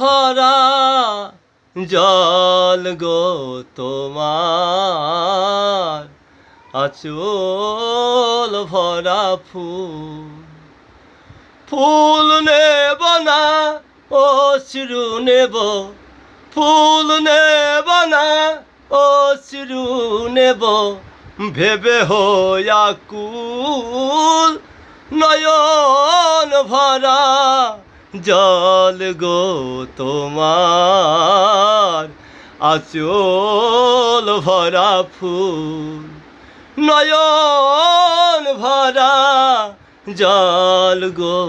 ভরা জল গো তোমার, আঁচল ভরা ফুল। ফুল নেব না অশ্রু নেব, ফুল নেব না অশ্রু নেব, ভেবে হইয়া কুল। নয়ন ভরা জল গো তোমার, আঁচল ভরা ফুল। নয়ন ভরা জল গো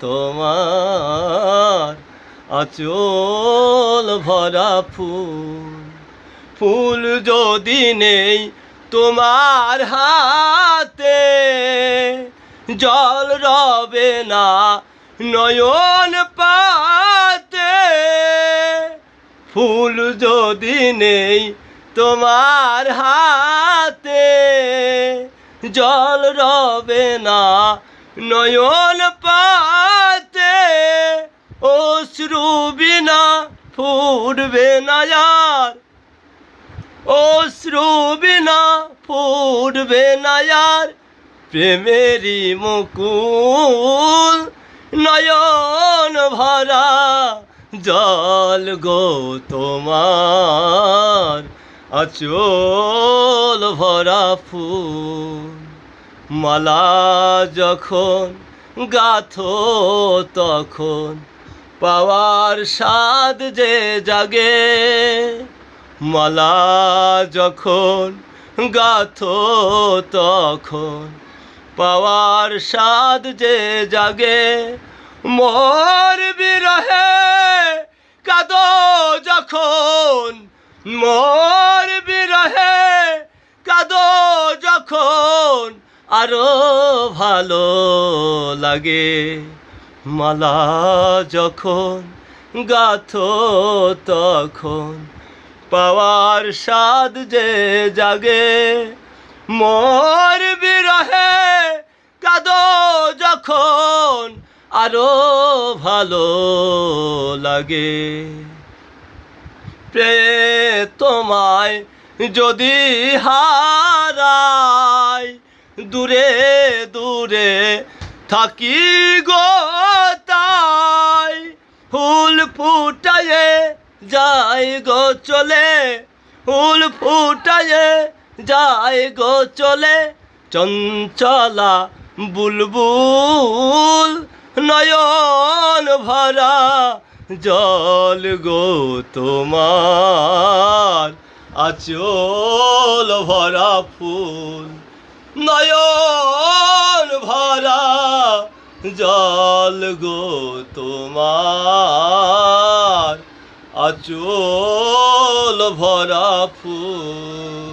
তোমার, আঁচল ভরা ফুল। ফুল যদি নেই তোমার হাতে, জল রবে না নয়ন পাতে। ফুল যদি নেই তোমার হাতে, জল রবে না নয়ন পাতে। অশ্রু বিনা ফুটবে না আর, অশ্রু বিনা ফুটবে না আর, প্রেমেরই মুকুল। নয়ন ভরা জল গো তোমার, আঁচল ভরা ফুল। মালা যখন গাথো তখন পাওয়ার স্বাদ যে জাগে। মালা যখন গাথো তখন পাওয়ার স্বাদ যে জাগে। মোর বিরহে কাঁদো যখন, মোর বিরহে কাঁদো যখন, আরো ভালো লাগে। মালা যখন গাথো তখন পাওয়ার স্বাদ যে জাগে। মোর বিরহে কাঁদো যখন, আরো ভালো লাগে। প্রেম তোমায় যদি হারাই, দূরে দূরে থাকি গো তাই। ফুল ফুটায়ে যাই গো চলে, ফুল ফুটায়ে যাই গো চলে, চঞ্চলা বুলবুল। নয়ন ভরা জল গো তোমার, আঁচল ভরা ফুল। নয়ন ভরা জল গো তোমার, আঁচল ভরা ফুল।